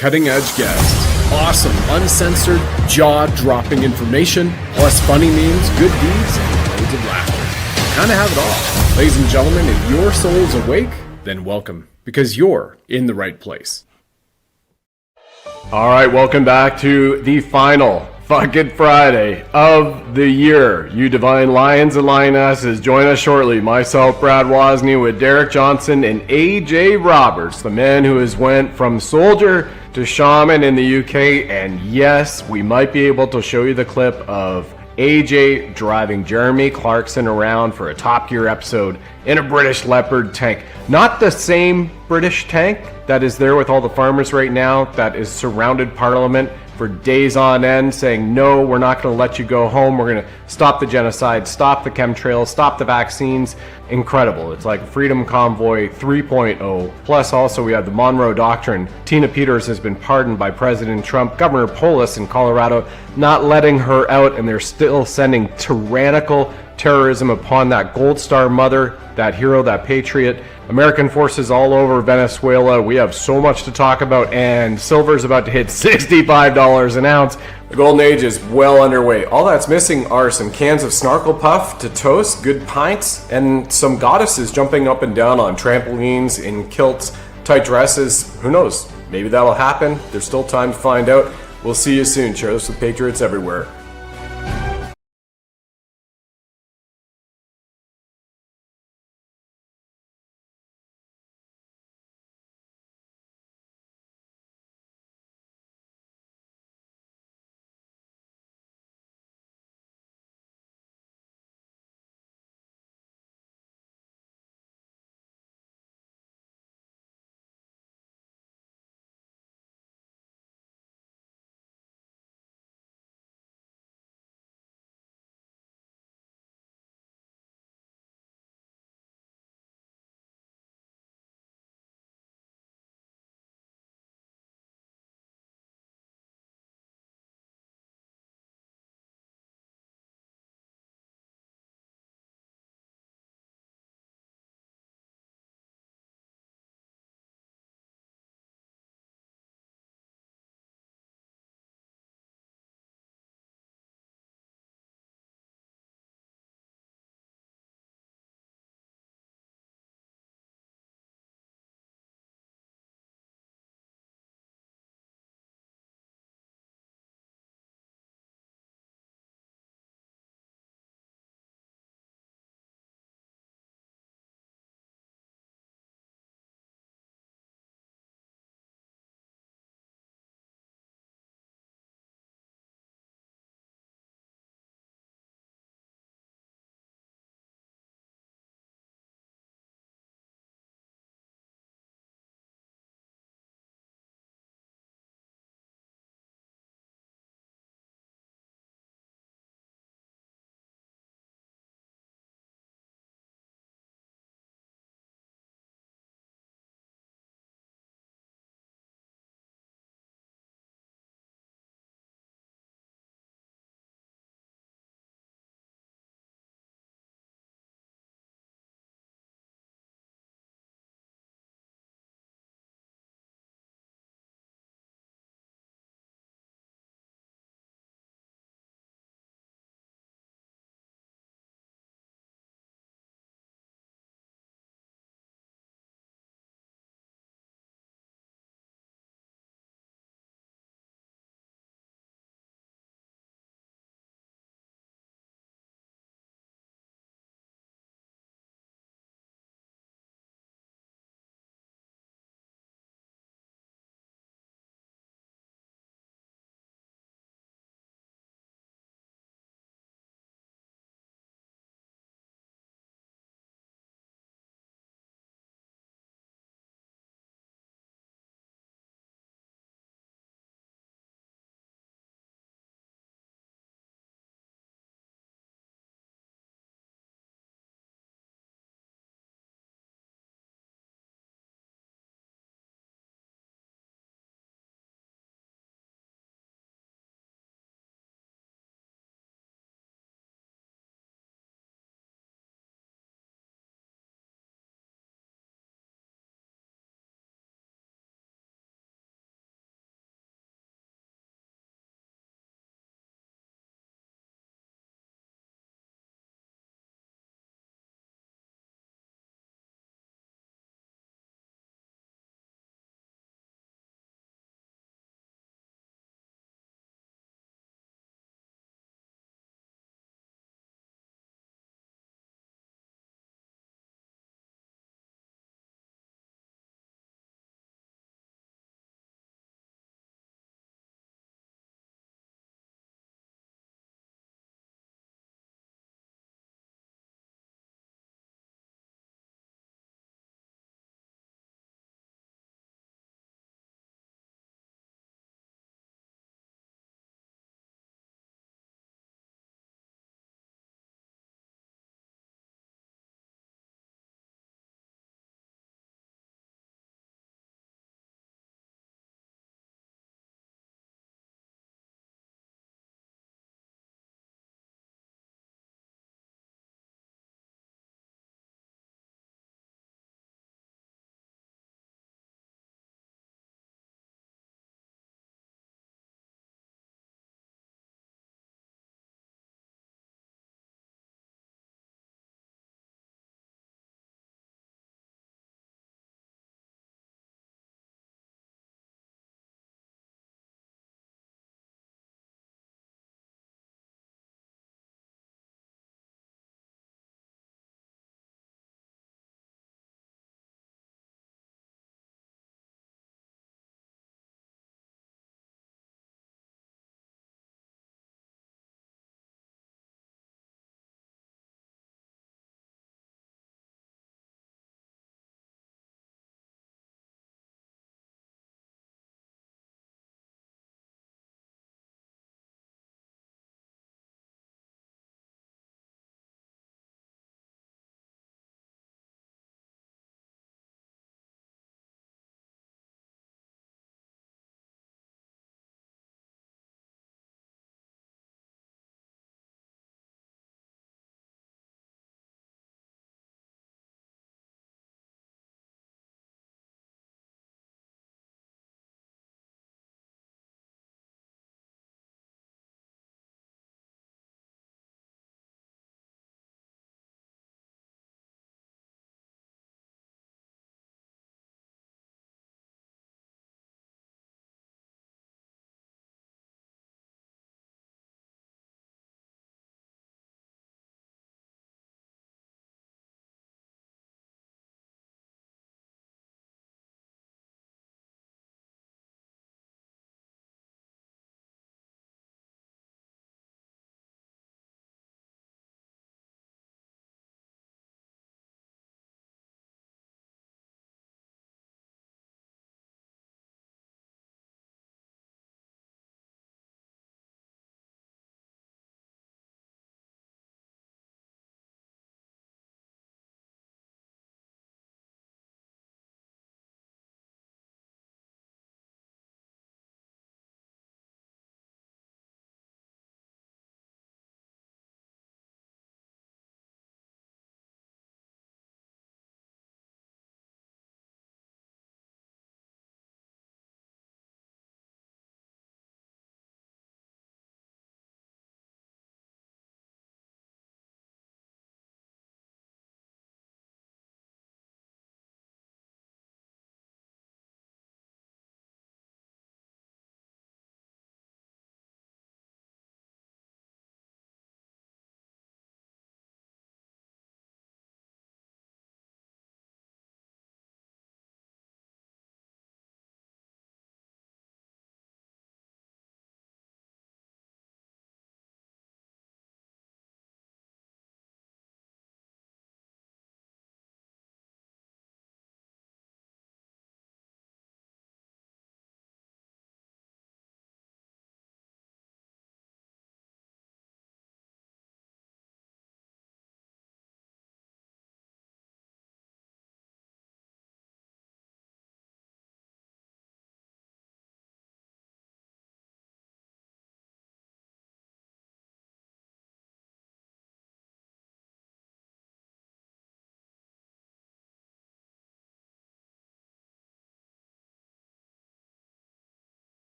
cutting-edge guests, awesome, uncensored, jaw-dropping information, plus funny memes, good deeds, and loads of laughter. Kinda have it all. Ladies and gentlemen, if your soul's awake, then welcome, because you're in the right place. Alright, welcome back to the final fucking Friday of the year. You divine lions and lionesses, join us shortly. Myself, Brad Wozny, with Derek Johnson and AJ Roberts, the man who has went from soldier to shaman in the UK. And yes, we might be able to show you the clip of AJ driving Jeremy Clarkson around for a Top Gear episode in a British Leopard tank. Not the same British tank that is there with all the farmers right now, that is surrounded Parliament for days on end saying, no, we're not going to let you go home. We're going to stop the genocide, stop the chemtrails, stop the vaccines. Incredible. It's like Freedom Convoy 3.0. Plus also we have the Monroe Doctrine. Tina Peters has been pardoned by President Trump. Governor Polis in Colorado not letting her out, and they're still sending tyrannical terrorism upon that Gold Star mother, that hero, that patriot. American forces all over Venezuela. We have so much to talk about, and silver's about to hit $65 an ounce. The golden age is well underway. All that's missing are some cans of Snarkle Puff to toast, good pints, and some goddesses jumping up and down on trampolines in kilts, tight dresses. Who knows? Maybe that'll happen. There's still time to find out. We'll see you soon. Share this with Patriots everywhere.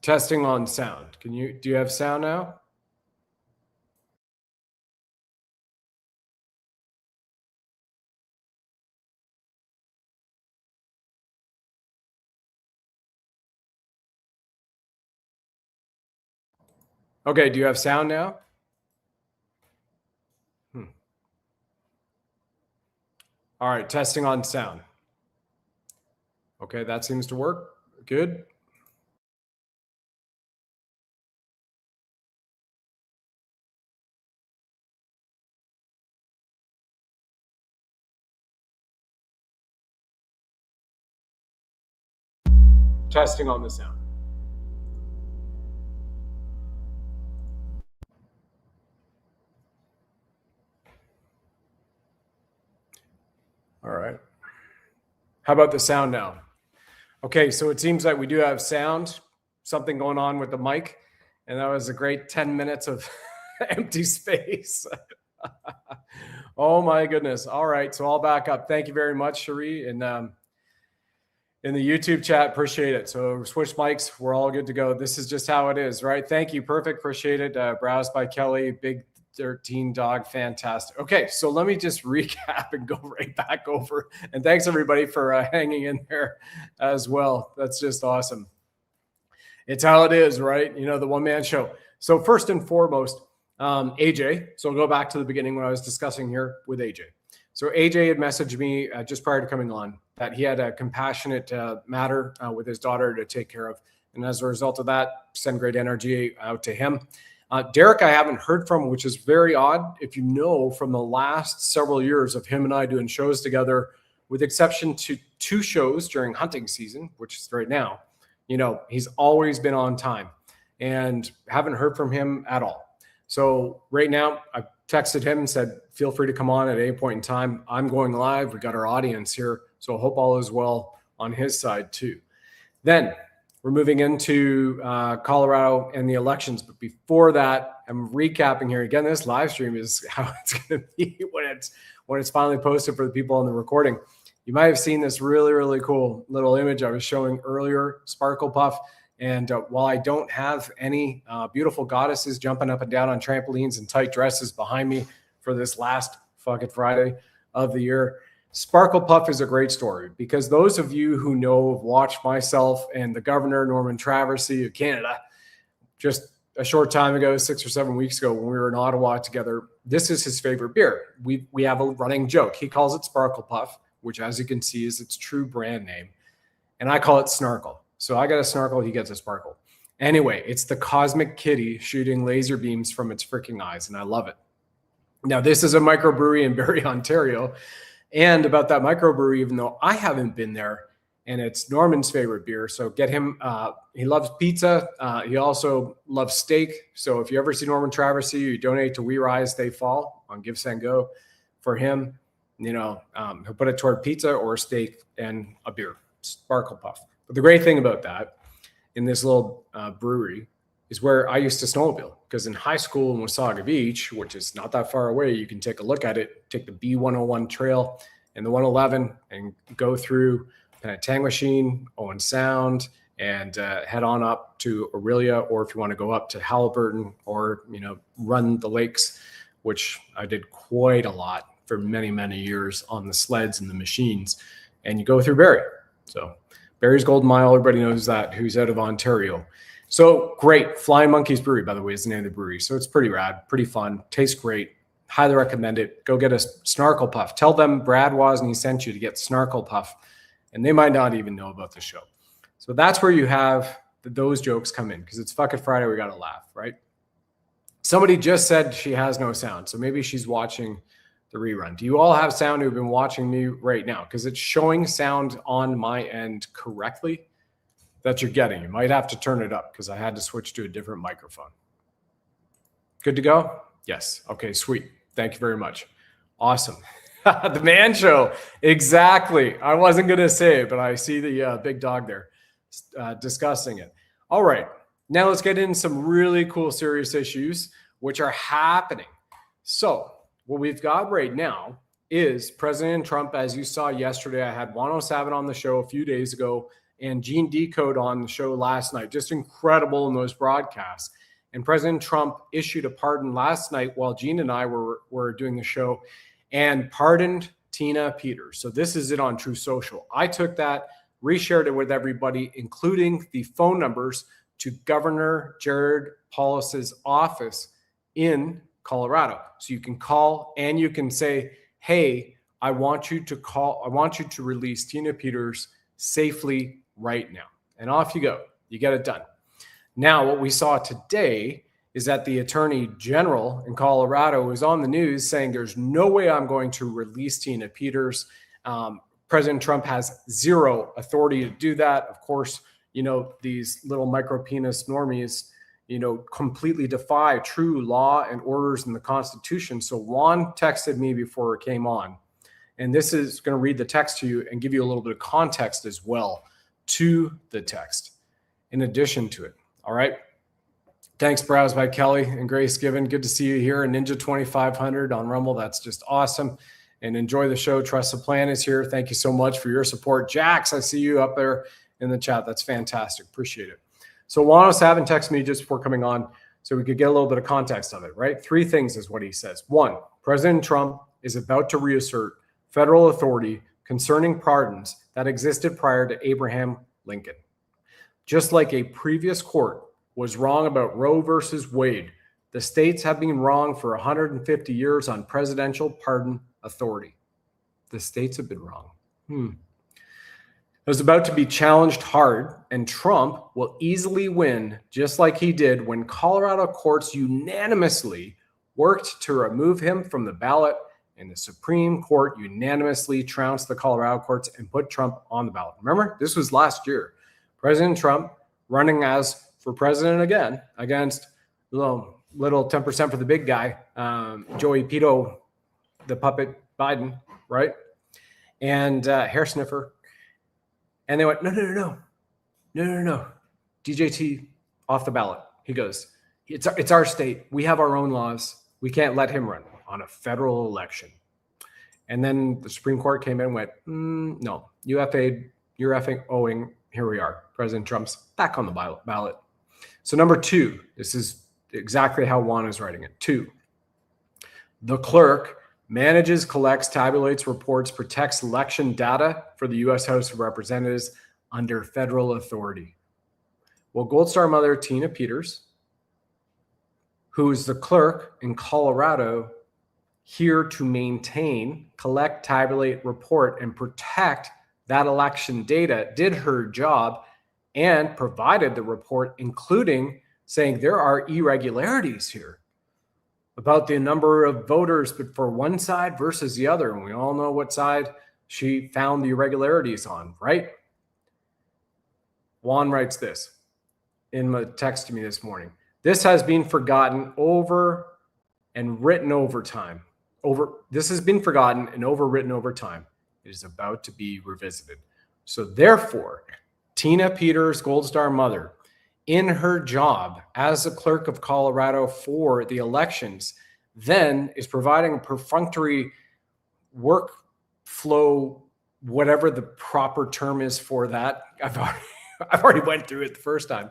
Testing on sound. Do you have sound now? Okay, do you have sound now? All right, testing on sound. Okay, that seems to work. Good. Testing on the sound. All right. How about the sound now? Okay, so it seems like we do have sound, something going on with the mic, and that was a great 10 minutes of empty space. Oh my goodness. All right, so I'll back up. Thank you very much, Cherie, and in the YouTube chat, appreciate it. So switch mics, we're all good to go. This is just how it is, right? Thank you, perfect, appreciate it. Browsed by Kelly, big 13 dog, fantastic. Okay, so let me just recap and go right back over. And thanks everybody for hanging in there as well. That's just awesome. It's how it is, right? You know, the one-man show. So first and foremost, AJ. So I'll go back to the beginning when I was discussing here with AJ. So AJ had messaged me just prior to coming on that he had a compassionate matter with his daughter to take care of. And as a result of that, send great energy out to him. Derek, I haven't heard from, which is very odd. If you know from the last several years of him and I doing shows together, with exception to 2 shows during hunting season, which is right now, you know, he's always been on time and haven't heard from him at all. So right now I texted him and said, feel free to come on at any point in time. I'm going live. We got our audience here. So I hope all is well on his side too. Then we're moving into Colorado and the elections. But before that, I'm recapping here. Again, this live stream is how it's going to be when it's finally posted for the people on the recording. You might have seen this really, really cool little image I was showing earlier, Sparkle Puff. And while I don't have any beautiful goddesses jumping up and down on trampolines and tight dresses behind me for this last fucking Friday of the year, Sparkle Puff is a great story because those of you who know, watched myself and the governor, Norman Traversy of Canada, just a short time ago, 6 or 7 weeks ago when we were in Ottawa together, this is his favorite beer. We have a running joke. He calls it Sparkle Puff, which as you can see is its true brand name. And I call it Snarkle. So I got a Snarkle, he gets a Sparkle. Anyway, it's the cosmic kitty shooting laser beams from its freaking eyes, and I love it. Now, this is a microbrewery in Barrie, Ontario. And about that microbrewery, even though I haven't been there, and it's Norman's favorite beer, so get him. He loves pizza. He also loves steak. So if you ever see Norman Traversy, you donate to We Rise, They Fall on Give, Send, Go for him. You know, he'll put it toward pizza or steak and a beer, Sparkle Puff. But the great thing about that in this little brewery is where I used to snowmobile, because in high school in Wasaga Beach, which is not that far away, you can take a look at it, take the B101 trail and the 111 and go through Penetang Machine, Owen Sound, and head on up to Aurelia, or if you want to go up to Halliburton or, you know, run the lakes, which I did quite a lot for many, many years on the sleds and the machines, and you go through Barrie. So Barrie's Golden Mile, everybody knows that, who's out of Ontario. So great. Flying Monkeys Brewery, by the way, is the name of the brewery. So it's pretty rad, pretty fun, tastes great. Highly recommend it. Go get a Snarkle Puff. Tell them Brad Wozny sent you to get Snarkle Puff, and they might not even know about the show. So that's where you have those jokes come in, because it's fucking Friday. We got to laugh, right? Somebody just said she has no sound, so maybe she's watching the rerun. Do you all have sound who've been watching me right now? Because it's showing sound on my end correctly that you're getting. You might have to turn it up because I had to switch to a different microphone. Good to go? Yes. Okay, sweet. Thank you very much. Awesome. The man show. Exactly. I wasn't going to say it, but I see the big dog there discussing it. All right. Now let's get into some really cool, serious issues which are happening. So what we've got right now is President Trump, as you saw yesterday. I had 107 on the show a few days ago, and Gene Decode on the show last night. Just incredible in those broadcasts. And President Trump issued a pardon last night while Gene and I were doing the show and pardoned Tina Peters. So this is it on True Social. I took that, reshared it with everybody, including the phone numbers to Governor Jared Polis's office in Colorado. So you can call and you can say, hey, I want you to release Tina Peters safely right now. And off you go. You get it done. Now, what we saw today is that the Attorney General in Colorado was on the news saying there's no way I'm going to release Tina Peters. President Trump has zero authority to do that. Of course, you know, these little micro penis normies, you know, completely defy true law and orders in the Constitution. So Juan texted me before it came on. And this is going to read the text to you and give you a little bit of context as well to the text in addition to it. All right. Thanks, Browse by Kelly and Grace Given. Good to see you here. Ninja 2500 on Rumble. That's just awesome. And enjoy the show. Trust the Plan is here. Thank you so much for your support. Jax, I see you up there in the chat. That's fantastic. Appreciate it. So Juan was having texted me just before coming on so we could get a little bit of context of it, right? 3 things is what he says. 1, President Trump is about to reassert federal authority concerning pardons that existed prior to Abraham Lincoln. Just like a previous court was wrong about Roe versus Wade, the states have been wrong for 150 years on presidential pardon authority. The states have been wrong. It was about to be challenged hard, and Trump will easily win, just like he did when Colorado courts unanimously worked to remove him from the ballot, and the Supreme Court unanimously trounced the Colorado courts and put Trump on the ballot. Remember, this was last year. President Trump running as for president again against little 10% for the big guy, Joey Pito, the puppet Biden, right? And hair sniffer. And they went, no. DJT off the ballot. He goes, it's our state. We have our own laws. We can't let him run on a federal election. And then the Supreme Court came in and went, no, you're effing owing. Here we are. President Trump's back on the ballot. So number 2, this is exactly how Juan is writing it. 2, the clerk manages, collects, tabulates, reports, protects election data for the U.S. House of Representatives under federal authority. Well, Gold Star mother Tina Peters, who is the clerk in Colorado, here to maintain, collect, tabulate, report, and protect that election data, did her job and provided the report, including saying there are irregularities here about the number of voters but for one side versus the other. And we all know what side she found the irregularities on, right? Juan writes this in the text to me this morning. This has been forgotten over and written over time. This has been forgotten and overwritten over time. It is about to be revisited. So therefore, Tina Peters, Gold Star mother, in her job as the clerk of Colorado for the elections, then is providing a perfunctory workflow, whatever the proper term is for that. I've already went through it the first time.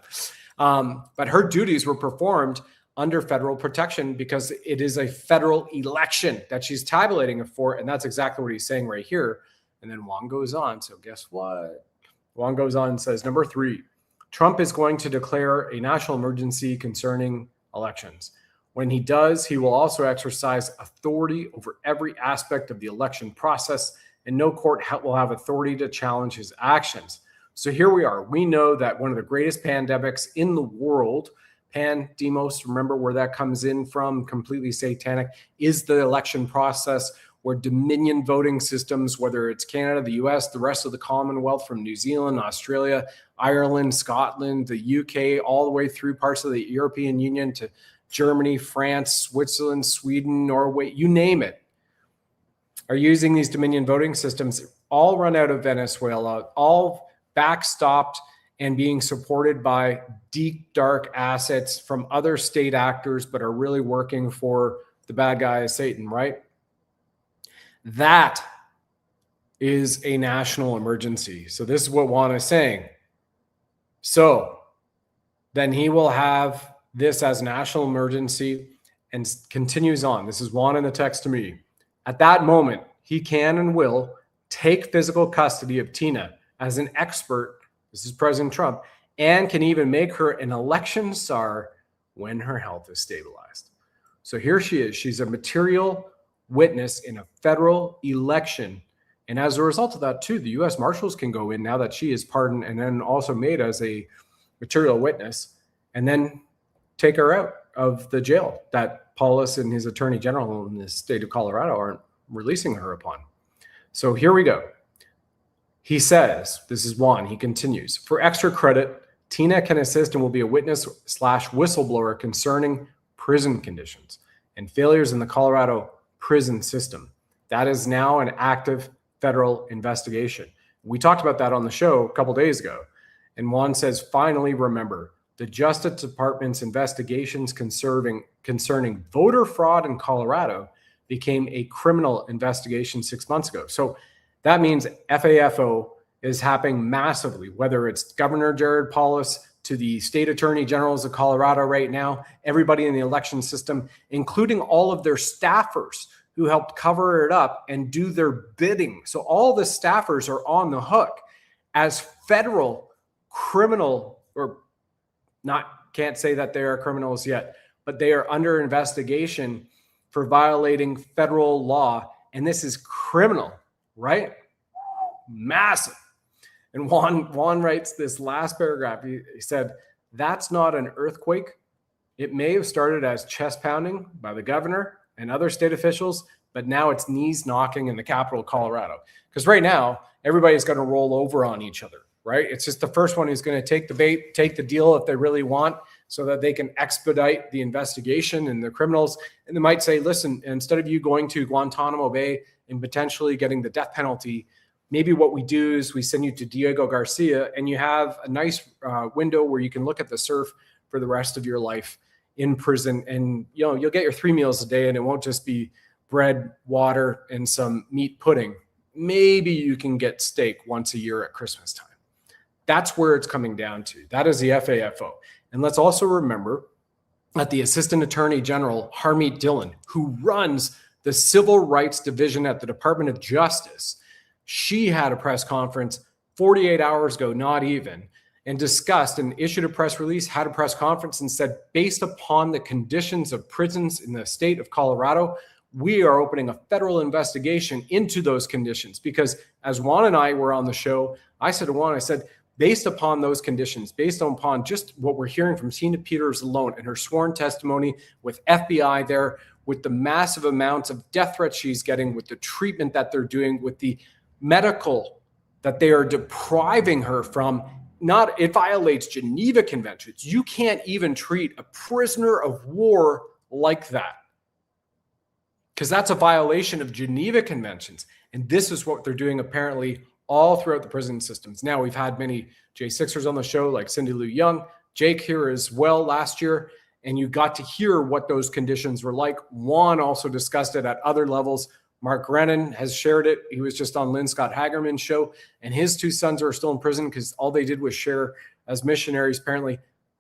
But her duties were performed under federal protection because it is a federal election that she's tabulating it for. And that's exactly what he's saying right here. And then Juan goes on. So guess what? Juan goes on and says, number 3, Trump is going to declare a national emergency concerning elections. When he does, he will also exercise authority over every aspect of the election process, and no court will have authority to challenge his actions. So here we are. We know that one of the greatest pandemics in the world, pandemos, remember where that comes in from, completely satanic, is the election process, where Dominion voting systems, whether it's Canada, the US, the rest of the Commonwealth, from New Zealand, Australia, Ireland, Scotland, the UK, all the way through parts of the European Union to Germany, France, Switzerland, Sweden, Norway, you name it, are using these Dominion voting systems, all run out of Venezuela, all backstopped and being supported by deep, dark assets from other state actors, but are really working for the bad guy, Satan, right? That is a national emergency. So this is what Juan is saying. So then he will have this as national emergency and continues on. This is Juan in the text to me. At that moment, he can and will take physical custody of Tina as an expert. This is President Trump, and can even make her an election czar when her health is stabilized. So here she is. She's a material witness in a federal election. And as a result of that, too, the U.S. Marshals can go in now that she is pardoned and then also made as a material witness, and then take her out of the jail that Paulus and his attorney general in the state of Colorado aren't releasing her upon. So here we go. He says, this is Juan, he continues, for extra credit, Tina can assist and will be a witness / whistleblower concerning prison conditions and failures in the Colorado prison system. That is now an active federal investigation. We talked about that on the show a couple days ago. And Juan says, finally, remember, the Justice Department's investigations concerning voter fraud in Colorado became a criminal investigation 6 months ago. So that means FAFO is happening massively, whether it's Governor Jared Polis to the state attorney generals of Colorado right now, everybody in the election system, including all of their staffers who helped cover it up and do their bidding. So all the staffers are on the hook as federal criminal, or not, can't say that they are criminals yet, but they are under investigation for violating federal law. And this is criminal, right? Massive. And Juan writes this last paragraph. He said, that's not an earthquake. It may have started as chest pounding by the governor and other state officials, but now it's knees knocking in the capital of Colorado. Because right now, everybody's going to roll over on each other, right? It's just the first one who's going to take the bait, take the deal if they really want, so that they can expedite the investigation and the criminals. And they might say, listen, instead of you going to Guantanamo Bay and potentially getting the death penalty, maybe what we do is we send you to Diego Garcia, and you have a nice window where you can look at the surf for the rest of your life in prison. And you'll get your 3 meals a day, and it won't just be bread, water, and some meat pudding. Maybe you can get steak once a year at Christmas time. That's where it's coming down to. That is the FAFO. And let's also remember that the Assistant Attorney General, Harmeet Dillon, who runs the Civil Rights Division at the Department of Justice, she had a press conference 48 hours ago, not even, and discussed and issued a press release, had a press conference, and said, based upon the conditions of prisons in the state of Colorado, we are opening a federal investigation into those conditions. Because as Juan and I were on the show, I said to Juan, I said, based upon those conditions, based upon just what we're hearing from Tina Peters alone and her sworn testimony with FBI there, with the massive amounts of death threats she's getting, with the treatment that they're doing, with the medical that they are depriving her from, it violates Geneva Conventions. You can't even treat a prisoner of war like that, because that's a violation of Geneva Conventions. And this is what they're doing apparently all throughout the prison systems. Now, we've had many J6ers on the show, like Cindy Lou Young, Jake here as well last year, and you got to hear what those conditions were like. Juan also discussed it at other levels. Mark Grennan has shared it. He was just on Lynn Scott Hagerman's show, and his 2 sons are still in prison because all they did was share as missionaries, apparently,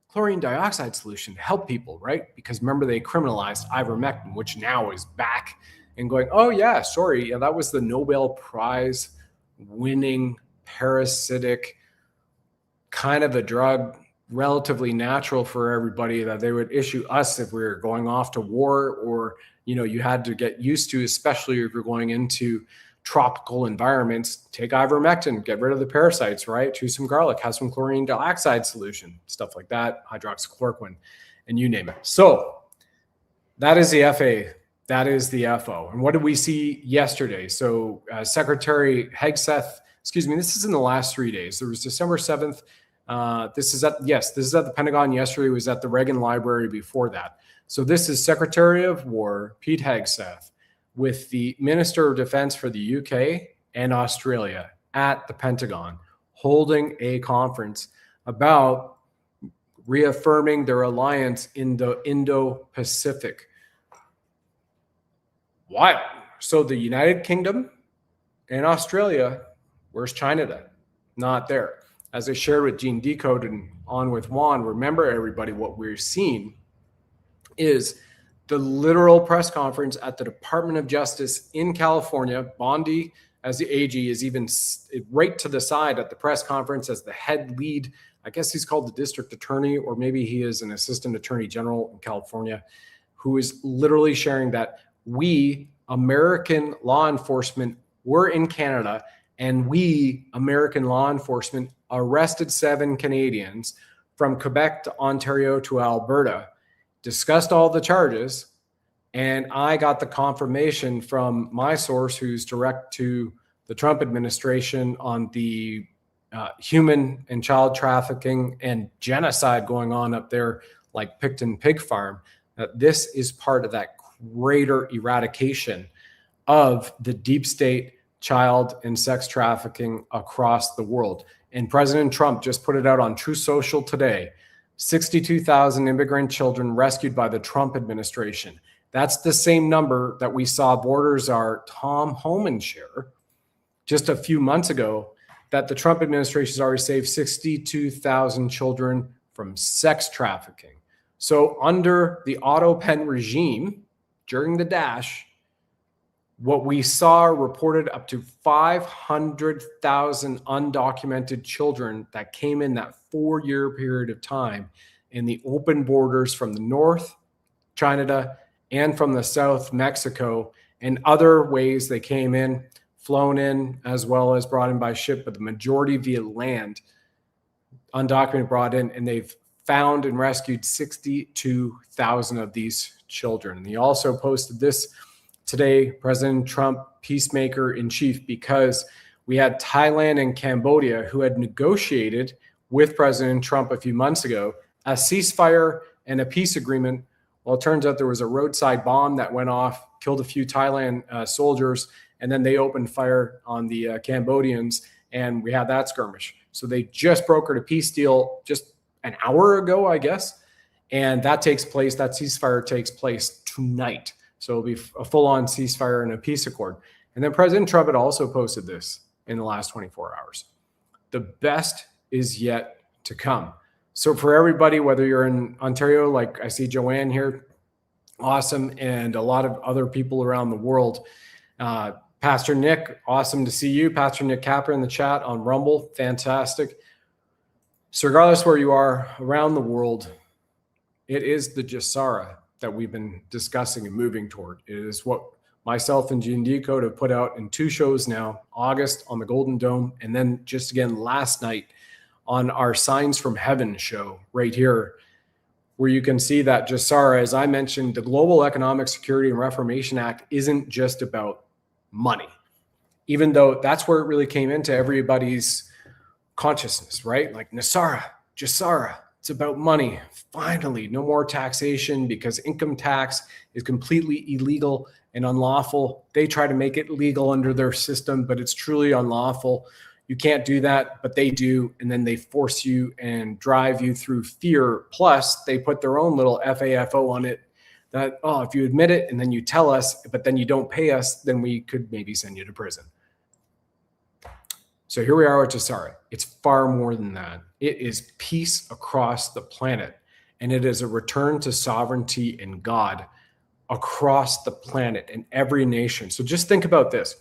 chlorine dioxide solution to help people, right? Because remember, they criminalized ivermectin, which now is back and going, oh yeah, sorry, yeah, that was the Nobel Prize winning parasitic kind of a drug, relatively natural for everybody, that they would issue us if we were going off to war, or you had to get used to, especially if you're going into tropical environments. Take ivermectin, get rid of the parasites, right? Chew some garlic, have some chlorine dioxide solution, stuff like that, hydroxychloroquine, and you name it. So that is the FA. That is the FO. And what did we see yesterday? So Secretary Hegseth, this is in the last 3 days. There was December 7th. This is at the Pentagon. Yesterday was at the Reagan Library before that. So this is Secretary of War Pete Hegseth with the Minister of Defense for the UK and Australia at the Pentagon, holding a conference about reaffirming their alliance in the Indo-Pacific. Wild. So the United Kingdom and Australia, where's China then? Not there. as I shared with Gene Decode and on with Juan, remember everybody, what we're seeing is the literal press conference at the Department of Justice in California. Bondi, as the AG, is even right to the side at the press conference as the head lead. I guess he's called the district attorney, or maybe he is an assistant attorney general in California, who is literally sharing that we, American law enforcement, were in Canada, and we, American law enforcement, arrested 7 Canadians from Quebec to Ontario to Alberta, discussed all the charges, and I got the confirmation from my source, who's direct to the Trump administration, on the human and child trafficking and genocide going on up there, like Picton Pig Farm, that this is part of that greater eradication of the deep state child and sex trafficking across the world. And President Trump just put it out on True Social today. 62,000 immigrant children rescued by the Trump administration. That's the same number that we saw Borders Czar Tom Homan share just a few months ago, that the Trump administration has already saved 62,000 children from sex trafficking. So under the auto pen regime, during the dash, what we saw reported up to 500,000 undocumented children that came in that 4-year period of time in the open borders from the north, Canada, and from the south, Mexico, and other ways they came in, flown in, as well as brought in by ship, but the majority via land, undocumented brought in, and they've found and rescued 62,000 of these children. And he also posted this today, President Trump, peacemaker in chief, because we had Thailand and Cambodia who had negotiated with President Trump a few months ago a ceasefire and a peace agreement. Well, it turns out there was a roadside bomb that went off, killed a few Thailand soldiers, and then they opened fire on the Cambodians, and we had that skirmish. So they just brokered a peace deal just an hour ago, I guess, and that takes place, that ceasefire takes place tonight. So it'll be a full-on ceasefire and a peace accord. And then President Trump had also posted this in the last 24 hours. The best is yet to come. So for everybody, whether you're in Ontario, like I see Joanne here, awesome, and a lot of other people around the world, Pastor Nick, awesome to see you. Pastor Nick Capper in the chat on Rumble, fantastic. So regardless where you are around the world, it is the Jesara that we've been discussing and moving toward. It is what myself and Gene Decode have put out in 2 shows now, August on the Golden Dome, and then just again last night on our Signs from Heaven show right here, where you can see that Jesara, as I mentioned, the Global Economic Security and Reformation Act isn't just about money, even though that's where it really came into everybody's consciousness, right? Like Jesara, it's about money. Finally, no more taxation, because income tax is completely illegal and unlawful. They try to make it legal under their system, but it's truly unlawful. You can't do that, but they do. And then they force you and drive you through fear. Plus, they put their own little FAFO on it that, oh, if you admit it and then you tell us, but then you don't pay us, then we could maybe send you to prison. So here we are with Jesara. It's far more than that. It is peace across the planet, and it is a return to sovereignty in God across the planet in every nation. So just think about this.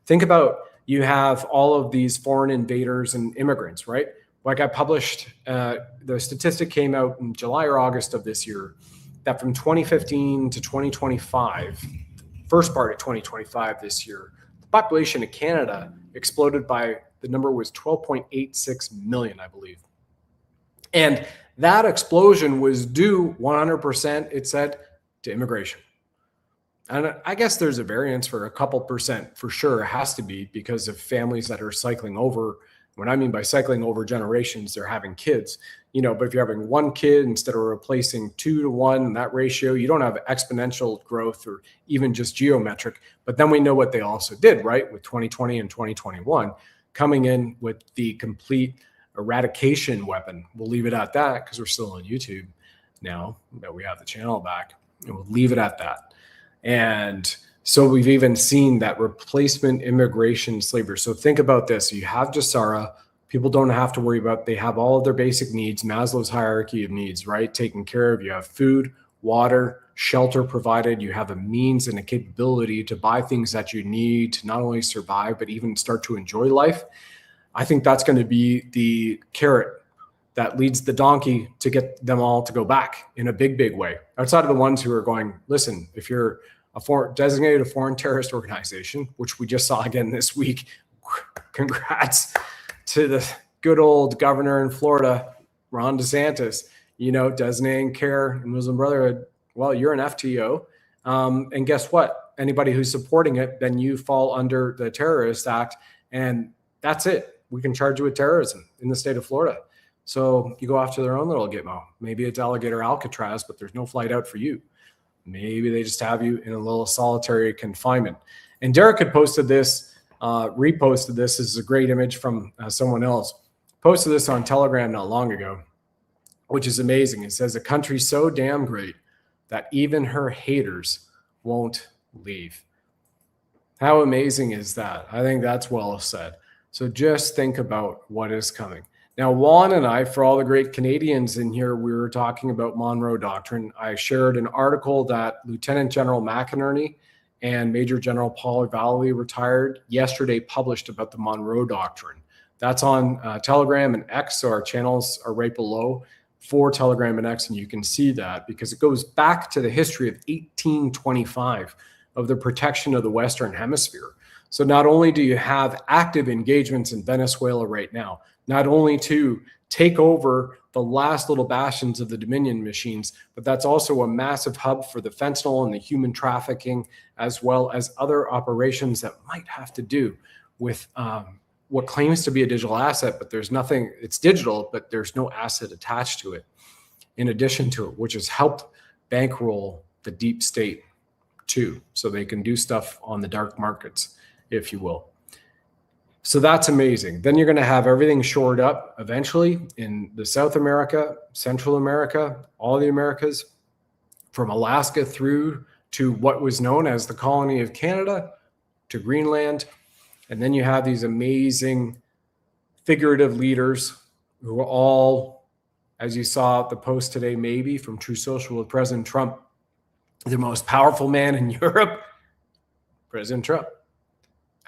Think about, you have all of these foreign invaders and immigrants, right? Like I published, the statistic came out in July or August of this year, that from 2015 to 2025, first part of 2025 this year, the population of Canada exploded by, the number was 12.86 million, I believe. And that explosion was due 100%, it said, to immigration. And I guess there's a variance for a couple percent for sure. It has to be, because of families that are cycling over. What I mean by cycling over generations, they're having kids, you know, but if you're having 1 kid instead of replacing 2 to 1, that ratio, you don't have exponential growth or even just geometric. But then we know what they also did, right? With 2020 and 2021 coming in with the complete eradication weapon. We'll leave it at that, because we're still on YouTube now that we have the channel back, and we'll leave it at that. And so we've even seen that replacement immigration slavery. So think about this. You have Jesara People don't have to worry about, they have all of their basic needs, Maslow's hierarchy of needs, right? Taken care of. You have food, water, shelter provided. You have a means and a capability to buy things that you need to not only survive, but even start to enjoy life. I think that's going to be the carrot that leads the donkey to get them all to go back in a big, big way. Outside of the ones who are going, listen, if you're designated a foreign terrorist organization, which we just saw again this week, congrats to the good old governor in Florida, Ron DeSantis, designating CARE and Muslim Brotherhood. Well, you're an FTO. And guess what? Anybody who's supporting it, then you fall under the Terrorist Act. And that's it. We can charge you with terrorism in the state of Florida. So you go after their own little gitmo. Maybe it's alligator Alcatraz, but there's no flight out for you. Maybe they just have you in a little solitary confinement. And Derek had posted this, reposted this. This is a great image from someone else. Posted this on Telegram not long ago, which is amazing. It says, a country so damn great that even her haters won't leave. How amazing is that? I think that's well said. So just think about what is coming. Now, Juan and I, for all the great Canadians in here, we were talking about Monroe Doctrine. I shared an article that Lieutenant General McInerney and Major General Paul Valley, retired, yesterday published about the Monroe Doctrine. That's on Telegram and X, so our channels are right below for Telegram and X, and you can see that because it goes back to the history of 1825 of the protection of the Western Hemisphere. So not only do you have active engagements in Venezuela right now, not only to take over the last little bastions of the Dominion machines, but that's also a massive hub for the fentanyl and the human trafficking, as well as other operations that might have to do with what claims to be a digital asset, but there's nothing, it's digital, but there's no asset attached to it in addition to it, which has helped bankroll the deep state too. So they can do stuff on the dark markets, if you will. So that's amazing. Then you're going to have everything shored up eventually in the South America, Central America, all the Americas, from Alaska through to what was known as the colony of Canada, to Greenland. And then you have these amazing figurative leaders who are all, as you saw the post today, maybe from True Social with President Trump, the most powerful man in Europe, President Trump.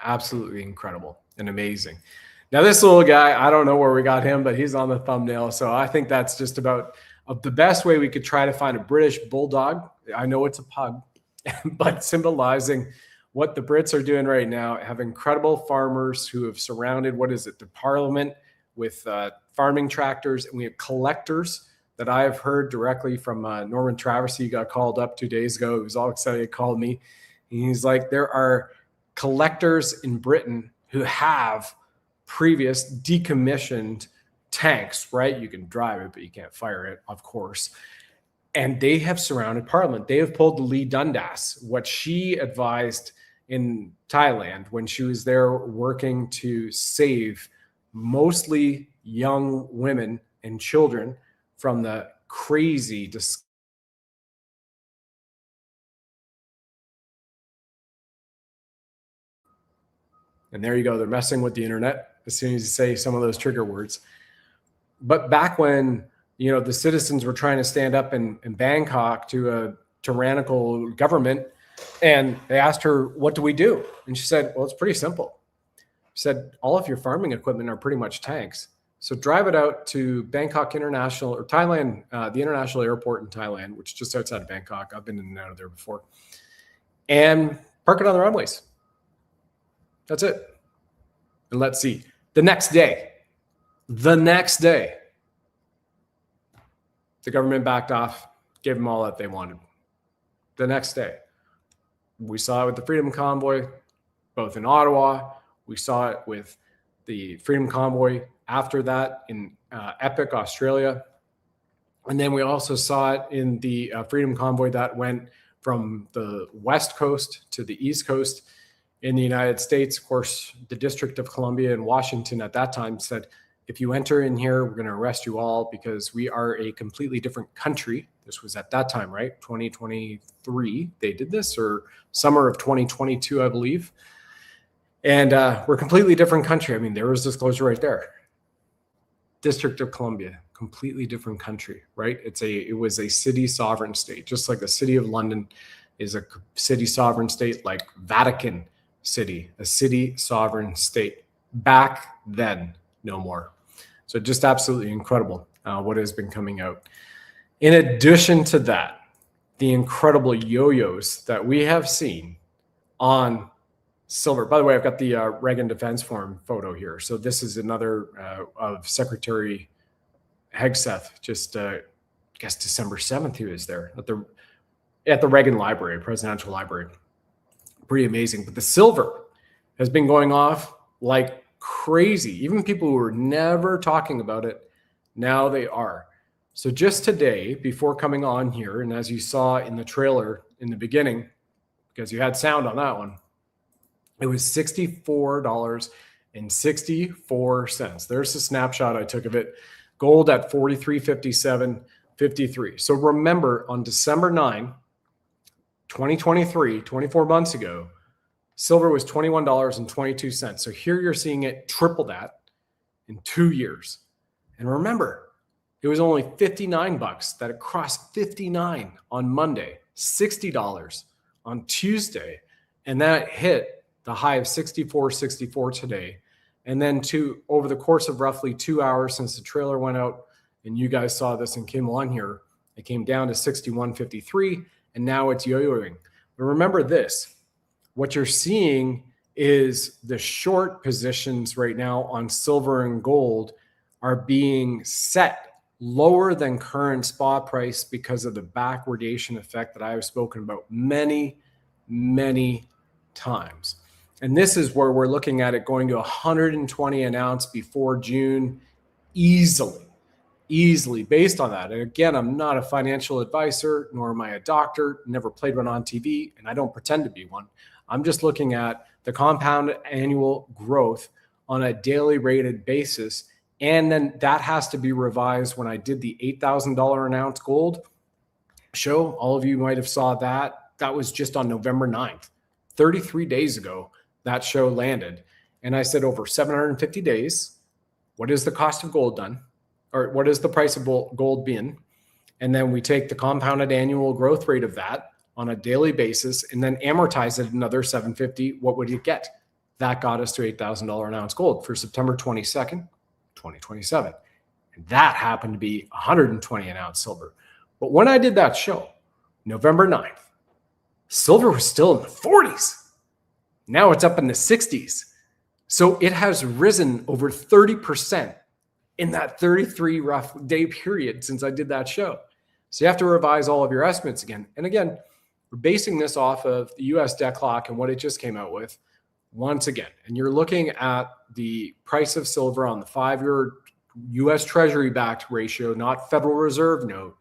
Absolutely incredible and amazing. Now, this little guy, I don't know where we got him, but he's on the thumbnail. So I think that's just about the best way we could try to find a British bulldog. I know it's a pug, but symbolizing what the Brits are doing right now. Have incredible farmers who have surrounded, the parliament with farming tractors. And we have collectors that I have heard directly from Norman Travis. He got called up 2 days ago. He was all excited. He called me. And he's like, there are collectors in Britain who have previous decommissioned tanks, right? You can drive it, but you can't fire it, of course. And they have surrounded Parliament. They have pulled the Lee Dundas, what she advised in Thailand when she was there working to save mostly young women and children from the crazy and there you go. They're messing with the internet as soon as you say some of those trigger words. But back when, the citizens were trying to stand up in Bangkok to a tyrannical government, and they asked her, what do we do? And she said, well, it's pretty simple. She said, all of your farming equipment are pretty much tanks. So drive it out to Bangkok International or Thailand, the international airport in Thailand, which is just outside of Bangkok. I've been in and out of there before. And park it on the runways. That's it. And let's see. The next day, the government backed off, gave them all that they wanted. The next day, we saw it with the Freedom Convoy, both in Ottawa. We saw it with the Freedom Convoy after that in Epic, Australia. And then we also saw it in the Freedom Convoy that went from the West Coast to the East Coast in the United States. Of course, the District of Columbia and Washington at that time said, if you enter in here, we're going to arrest you all because we are a completely different country. This was at that time, right? 2023, they did this, or summer of 2022, I believe. And we're a completely different country. I mean, there was disclosure right there. District of Columbia, completely different country, right? It was a city sovereign state, just like the city of London is a city sovereign state, like Vatican City, a city sovereign state back then, no more. So just absolutely incredible what has been coming out. In addition to that, the incredible yo-yos that we have seen on silver. By the way, I've got the Reagan Defense Forum photo here. So this is another of Secretary Hegseth, just I guess December 7th he was there at the Reagan Library, Presidential Library. Pretty amazing. But the silver has been going off like crazy. Even people who were never talking about it, now they are. So just today, before coming on here, and as you saw in the trailer in the beginning, because you had sound on that one, it was $64.64. There's a snapshot I took of it. Gold at 43.57.53. So remember, on December 9, 2023, 24 months ago, silver was $21.22. So here you're seeing it triple that in 2 years. And remember, it was only $59 that it crossed 59 on Monday, $60 on Tuesday, and that hit the high of 64.64 today. And then over the course of roughly 2 hours since the trailer went out, and you guys saw this and came on here, it came down to 61.53, and now it's yo-yoing. But remember this, what you're seeing is the short positions right now on silver and gold are being set lower than current spot price because of the backwardation effect that I have spoken about many, many times. And this is where we're looking at it going to 120 an ounce before June easily based on that. And again, I'm not a financial advisor, nor am I a doctor, never played one on TV, and I don't pretend to be one. I'm just looking at the compound annual growth on a daily rated basis. And then that has to be revised. When I did the $8,000 an ounce gold show, all of you might have saw that. That was just on November 9th, 33 days ago, that show landed. And I said, over 750 days, what is the cost of gold done? Or what is the price of gold been? And then we take the compounded annual growth rate of that on a daily basis and then amortize it another 750. What would you get? That got us to $8,000 an ounce gold for September 22nd, 2027. And that happened to be 120 an ounce silver. But when I did that show, November 9th, silver was still in the 40s. Now it's up in the 60s. So it has risen over 30% in that 33 rough day period since I did that show. So you have to revise all of your estimates again. And again, we're basing this off of the US debt clock and what it just came out with once again. And you're looking at the price of silver on the 5-year US Treasury backed ratio, not Federal Reserve note,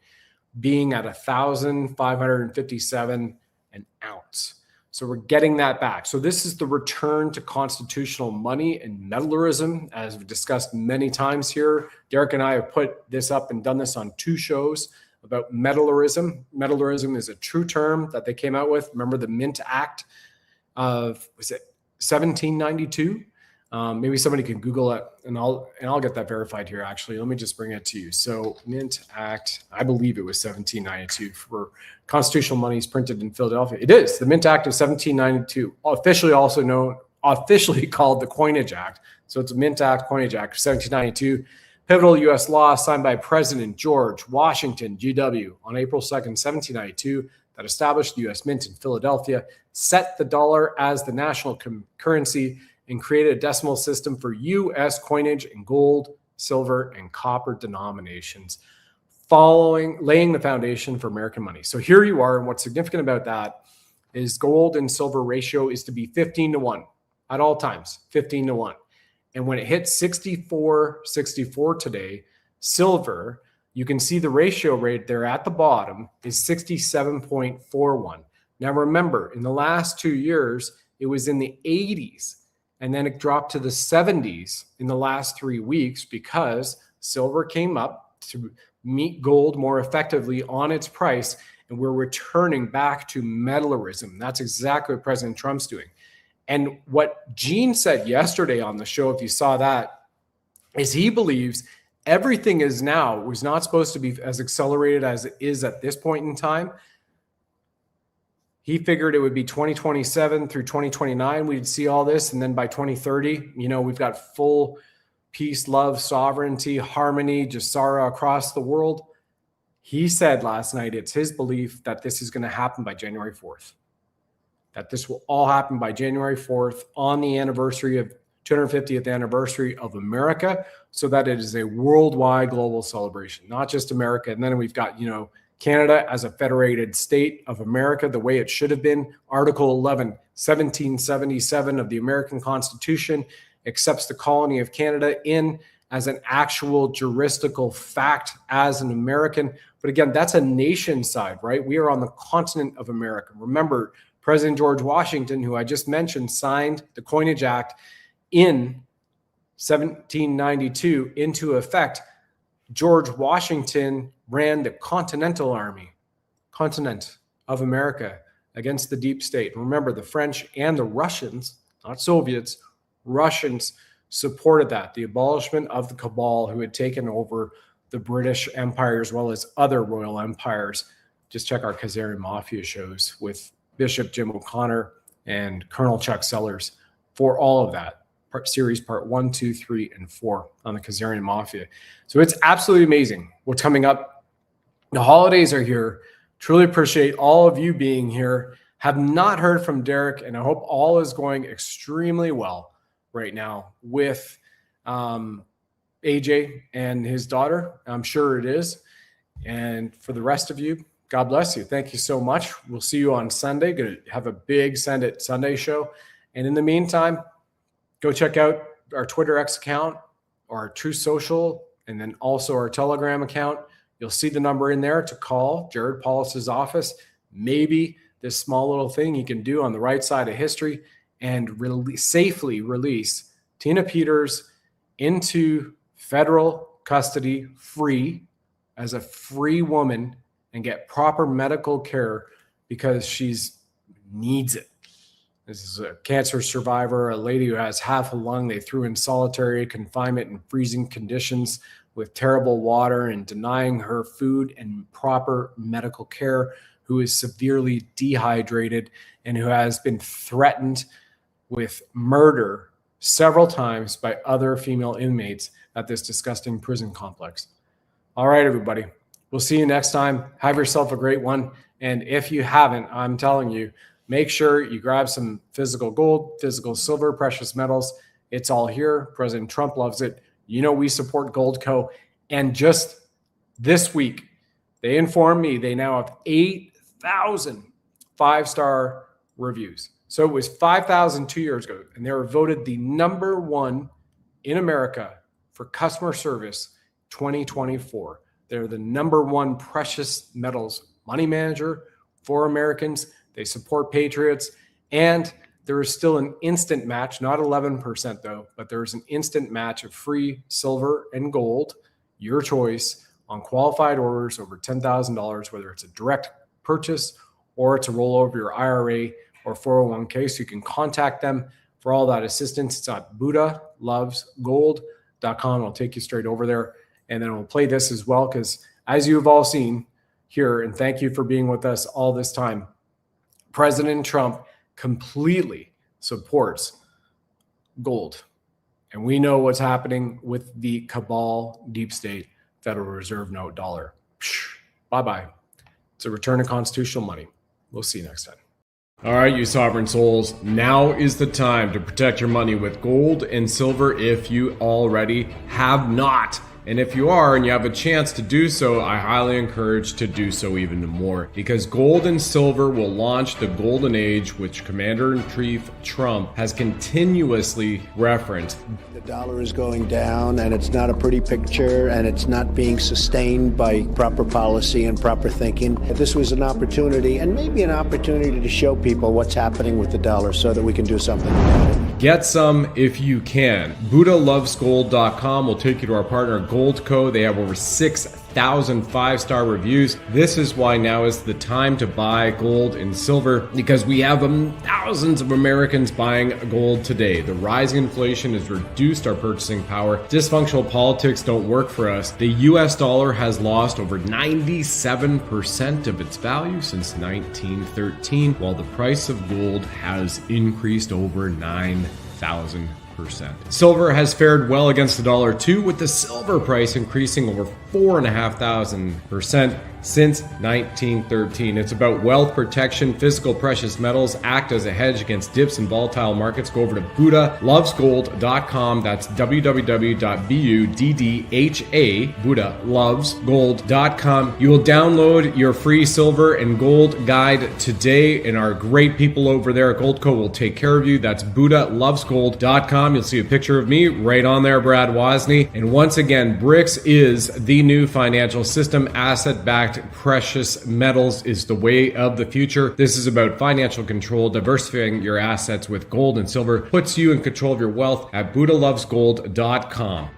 being at 1,557 an ounce. So we're getting that back. So this is the return to constitutional money and metallism, as we've discussed many times here. Derek and I have put this up and done this on 2 shows about metallism. Metallism is a true term that they came out with. Remember the Mint Act of, was it 1792? Maybe somebody can Google it, and I'll get that verified here. Actually, let me just bring it to you. So Mint Act, I believe it was 1792 for constitutional monies printed in Philadelphia. It is the Mint Act of 1792, officially called the Coinage Act. So it's a Mint Act, Coinage Act of 1792, pivotal U.S. law signed by President George Washington, GW, on April 2nd, 1792, that established the U.S. Mint in Philadelphia, set the dollar as the national currency, and created a decimal system for U.S. coinage in gold, silver, and copper denominations, laying the foundation for American money. So here you are, and what's significant about that is gold and silver ratio is to be 15-1 at all times, 15-1. And when it hits 64.64 today, silver, you can see the ratio rate there at the bottom is 67.41. Now remember, in the last 2 years, it was in the 80s. And then it dropped to the 70s in the last 3 weeks because silver came up to meet gold more effectively on its price. And we're returning back to metallism. That's exactly what President Trump's doing. And what Gene said yesterday on the show, if you saw that, is he believes Everything is now, was not supposed to be as accelerated as it is at this point in time. He figured it would be 2027 through 2029. We'd see all this. And then by 2030, we've got full peace, love, sovereignty, harmony, Jesara across the world. He said last night, it's his belief that this is going to happen by January 4th. That this will all happen by January 4th on the anniversary of 250th anniversary of America, so that it is a worldwide global celebration, not just America. And then we've got, Canada as a federated state of America, the way it should have been. Article 11, 1777 of the American Constitution accepts the colony of Canada in as an actual juridical fact as an American. But again, that's a nation side, right? We are on the continent of America. Remember, President George Washington, who I just mentioned, signed the Coinage Act in 1792 into effect. George Washington ran the Continental Army, continent of America, against the deep state. Remember, the French and the Russians, not Soviets, Russians supported that, the abolishment of the Cabal, who had taken over the British Empire as well as other royal empires. Just check our Khazarian Mafia shows with Bishop Jim O'Connor and Colonel Chuck Sellers for all of that. Series part 1, 2, 3, and 4 on the Khazarian Mafia. So it's absolutely amazing what's coming up. The holidays are here. Truly appreciate all of you being here. Have not heard from Derek, and I hope all is going extremely well right now with AJ and his daughter. I'm sure it is. And for the rest of you, God bless you. Thank you so much. We'll see you on Sunday. Going to have a big Send It Sunday show. And in the meantime, go check out our Twitter X account or our True Social, and then also our Telegram account. You'll see the number in there to call Jared Paulus's office. Maybe this small little thing you can do on the right side of history and safely release Tina Peters into federal custody free, as a free woman, and get proper medical care because she's needs it. This is a cancer survivor, a lady who has half a lung. They threw in solitary confinement in freezing conditions with terrible water and denying her food and proper medical care, who is severely dehydrated and who has been threatened with murder several times by other female inmates at this disgusting prison complex. All right, everybody. We'll see you next time. Have yourself a great one. And if you haven't, I'm telling you, make sure you grab some physical gold, physical silver, precious metals. It's all here. President Trump loves it. We support Goldco. And just this week, they informed me they now have 8,000 5-star reviews. So it was 5,000 2 years ago, and they were voted the #1 in America for customer service 2024. They're the #1 precious metals money manager for Americans. They support Patriots, and there is still an instant match, not 11% though, but there's an instant match of free silver and gold, your choice, on qualified orders over $10,000, whether it's a direct purchase or it's a rollover your IRA or 401k. So you can contact them for all that assistance. It's at buddhalovesgold.com. I'll take you straight over there, and then we'll play this as well, because as you've all seen here, and thank you for being with us all this time, President Trump completely supports gold. And we know what's happening with the Cabal, deep state, Federal Reserve note dollar. Bye-bye. It's a return of constitutional money. We'll see you next time. All right, you sovereign souls, now is the time to protect your money with gold and silver if you already have not. And if you are and you have a chance to do so, I highly encourage to do so even more, because gold and silver will launch the golden age, which Commander-in-Chief Trump has continuously referenced. The dollar is going down, and it's not a pretty picture, and it's not being sustained by proper policy and proper thinking. This was an opportunity, and maybe an opportunity to show people what's happening with the dollar so that we can do something about it. Get some if you can. BuddhaLovesGold.com will take you to our partner Goldco. They have over 6,000 1,000 5-star reviews. This is why now is the time to buy gold and silver, because we have thousands of Americans buying gold today. The rising inflation has reduced our purchasing power. Dysfunctional politics don't work for us. The US dollar has lost over 97% of its value since 1913, while the price of gold has increased over 9,000%. Silver has fared well against the dollar too, with the silver price increasing over 4,500% since 1913. It's about wealth protection. Physical precious metals act as a hedge against dips in volatile markets. Go over to BuddhaLovesGold.com. That's www.BUDDHA, BuddhaLovesGold.com. You will download your free silver and gold guide today, and our great people over there at Goldco will take care of you. That's BuddhaLovesGold.com. You'll see a picture of me right on there, Brad Wozny. And once again, BRICS is the new financial system. Asset-backed precious metals is the way of the future. This is about financial control. Diversifying your assets with gold and silver puts you in control of your wealth at BuddhaLovesGold.com.